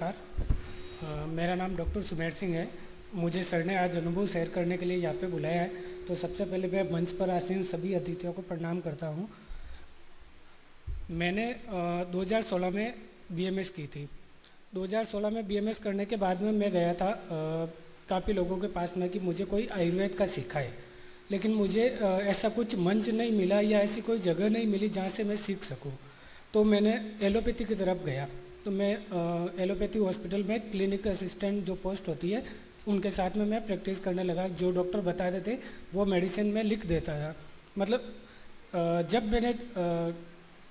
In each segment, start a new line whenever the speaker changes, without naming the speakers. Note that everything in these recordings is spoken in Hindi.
नमस्कार। मेरा नाम डॉक्टर सुमेर सिंह है। मुझे सर ने आज अनुभव शेयर करने के लिए यहाँ पे बुलाया है। तो सबसे पहले मैं मंच पर आसीन सभी अतिथियों को प्रणाम करता हूँ। मैंने 2016 में बीएमएस की थी। 2016 में बीएमएस करने के बाद में मैं गया था काफ़ी लोगों के पास में कि मुझे कोई आयुर्वेद का सिखाए, लेकिन मुझे ऐसा कुछ मंच नहीं मिला या ऐसी कोई जगह नहीं मिली जहाँ से मैं सीख सकूँ। तो मैंने एलोपैथी की तरफ गया। तो मैं एलोपैथी हॉस्पिटल में क्लिनिक असिस्टेंट जो पोस्ट होती है उनके साथ में मैं प्रैक्टिस करने लगा। जो डॉक्टर बताते थे वो मेडिसिन में लिख देता था। मतलब जब मैंने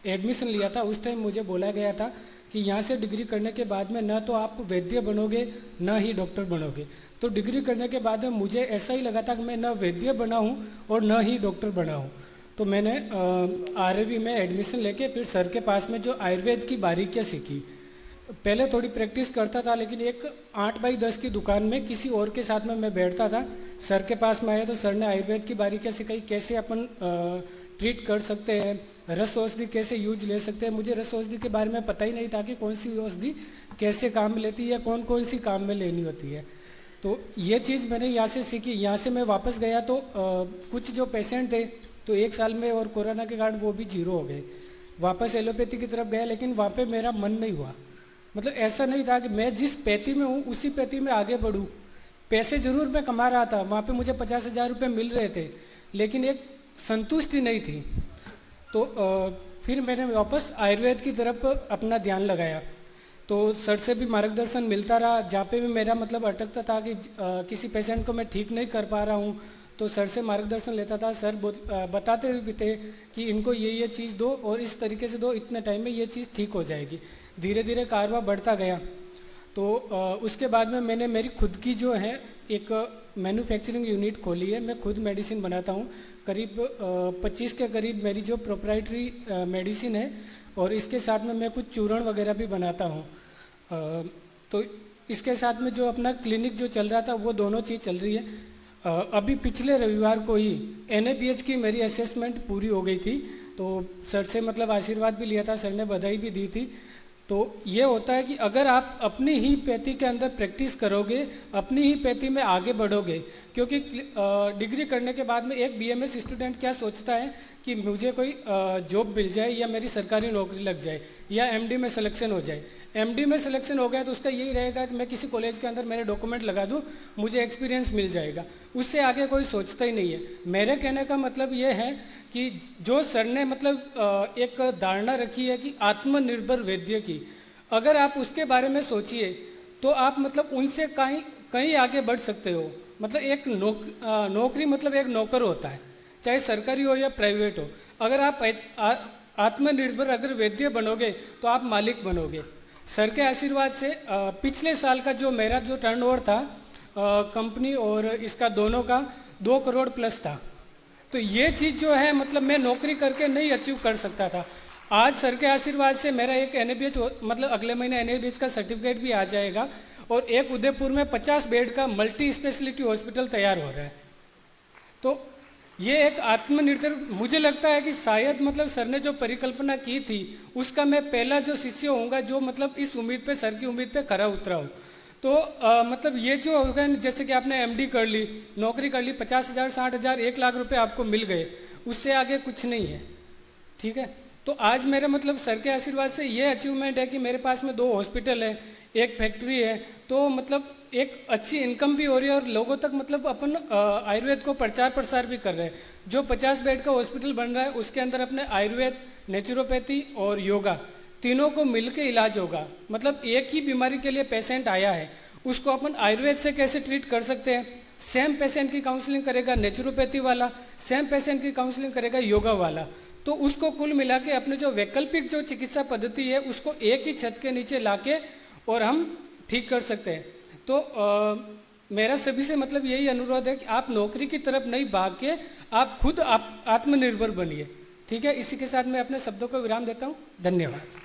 एडमिशन लिया था उस टाइम मुझे बोला गया था कि यहाँ से डिग्री करने के बाद में न तो आप वैद्य बनोगे न ही डॉक्टर बनोगे। तो डिग्री करने के बाद में मुझे ऐसा ही लगा था कि मैं न वैद्य बना हूँ और न ही डॉक्टर बना हूँ। तो मैंने आरवी में एडमिशन लेके फिर सर के पास में जो आयुर्वेद की बारीकियाँ सीखी। पहले थोड़ी प्रैक्टिस करता था, लेकिन एक 8x10 की दुकान में किसी और के साथ में मैं बैठता था। सर के पास में आया तो सर ने आयुर्वेद की बारीकियाँ सिखाई, कैसे अपन ट्रीट कर सकते हैं, रस औषधि कैसे यूज ले सकते हैं। मुझे रस औषधि के बारे में पता ही नहीं था कि कौन सी औषधि कैसे काम में लेती है, कौन कौन सी काम में लेनी होती है। तो ये चीज़ मैंने यहाँ से सीखी। यहाँ से मैं वापस गया तो कुछ जो पेशेंट थे तो 1 साल में, और कोरोना के कारण वो भी जीरो हो गए। वापस एलोपैथी की तरफ गया, लेकिन वहाँ पे मेरा मन नहीं हुआ। मतलब ऐसा नहीं था कि मैं जिस पैथी में हूँ उसी पैथी में आगे बढ़ूँ। पैसे जरूर मैं कमा रहा था, वहाँ पे मुझे 50,000 रुपये मिल रहे थे, लेकिन एक संतुष्टि नहीं थी। तो फिर मैंने वापस आयुर्वेद की तरफ अपना ध्यान लगाया। तो सर से भी मार्गदर्शन मिलता रहा। जहाँ पे भी मेरा मतलब अटकता था कि किसी पेशेंट को मैं ठीक नहीं कर पा रहा हूँ तो सर से मार्गदर्शन लेता था। सर बताते भी थे कि इनको ये चीज़ दो और इस तरीके से दो, इतने टाइम में ये चीज़ ठीक हो जाएगी। धीरे धीरे कारवा बढ़ता गया। तो उसके बाद में मैंने मेरी खुद की जो है एक मैन्युफैक्चरिंग यूनिट खोली है। मैं खुद मेडिसिन बनाता हूँ। करीब 25 के करीब मेरी जो प्रोप्राइटरी मेडिसिन है, और इसके साथ में मैं कुछ चूर्ण वगैरह भी बनाता हूँ। तो इसके साथ में जो अपना क्लिनिक जो चल रहा था वो दोनों चीज़ चल रही है। अभी पिछले रविवार को ही NABH की मेरी असेसमेंट पूरी हो गई थी। तो सर से मतलब आशीर्वाद भी लिया था, सर ने बधाई भी दी थी। तो ये होता है कि अगर आप अपनी ही पैथी के अंदर प्रैक्टिस करोगे, अपनी ही पैथी में आगे बढ़ोगे। क्योंकि डिग्री करने के बाद में एक BMS स्टूडेंट क्या सोचता है कि मुझे कोई जॉब मिल जाए या मेरी सरकारी नौकरी लग जाए या MD में सिलेक्शन हो जाए। MD में सिलेक्शन हो गया तो उसका यही रहेगा कि मैं किसी कॉलेज के अंदर मेरे डॉक्यूमेंट लगा दूं, मुझे एक्सपीरियंस मिल जाएगा। उससे आगे कोई सोचता ही नहीं है। मेरे कहने का मतलब ये है कि जो सर ने मतलब एक धारणा रखी है कि आत्मनिर्भर वैद्य की, अगर आप उसके बारे में सोचिए तो आप मतलब उनसे कहीं आगे बढ़ सकते हो। मतलब एक नौकरी मतलब एक नौकर होता है, चाहे सरकारी हो या प्राइवेट हो। अगर आप आत्मनिर्भर अगर वैद्य बनोगे तो आप मालिक बनोगे। सर के आशीर्वाद से पिछले साल का जो मेरा जो टर्नओवर था कंपनी और इसका दोनों का 2 करोड़ प्लस था। तो ये चीज़ जो है मतलब मैं नौकरी करके नहीं अचीव कर सकता था। आज सर के आशीर्वाद से मेरा एक NABH मतलब अगले महीने NABH का सर्टिफिकेट भी आ जाएगा, और एक उदयपुर में 50 बेड का मल्टी स्पेशलिटी हॉस्पिटल तैयार हो रहा है। तो ये एक आत्मनिर्भर, मुझे लगता है कि शायद मतलब सर ने जो परिकल्पना की थी उसका मैं पहला जो शिष्य होऊंगा जो मतलब इस उम्मीद पे, सर की उम्मीद पे खरा उतरा हूँ। तो मतलब ये जो होगा, जैसे कि आपने MD कर ली, नौकरी कर ली, 50,000, 60,000, 1 लाख रुपए आपको मिल गए, उससे आगे कुछ नहीं है। ठीक है। तो आज मेरा मतलब सर के आशीर्वाद से ये अचीवमेंट है कि मेरे पास में 2 हॉस्पिटल है, एक फैक्ट्री है। तो मतलब एक अच्छी इनकम भी हो रही है और लोगों तक मतलब अपन आयुर्वेद को प्रचार प्रसार भी कर रहे हैं। जो 50 बेड का हॉस्पिटल बन रहा है उसके अंदर अपने आयुर्वेद, नेचुरोपैथी और योगा तीनों को मिलके इलाज होगा। मतलब एक ही बीमारी के लिए पेशेंट आया है, उसको अपन आयुर्वेद से कैसे ट्रीट कर सकते हैं। सेम पेशेंट की काउंसलिंग करेगा नेचुरोपैथी वाला, सेम पेशेंट की काउंसलिंग करेगा योगा वाला। तो उसको कुल मिला के अपने जो वैकल्पिक जो चिकित्सा पद्धति है उसको एक ही छत के नीचे लाके और हम ठीक कर सकते हैं। तो मेरा सभी से मतलब यही अनुरोध है कि आप नौकरी की तरफ नहीं भाग के आप खुद आत्मनिर्भर बनिए। ठीक है। इसी के साथ मैं अपने शब्दों को विराम देता हूँ। धन्यवाद।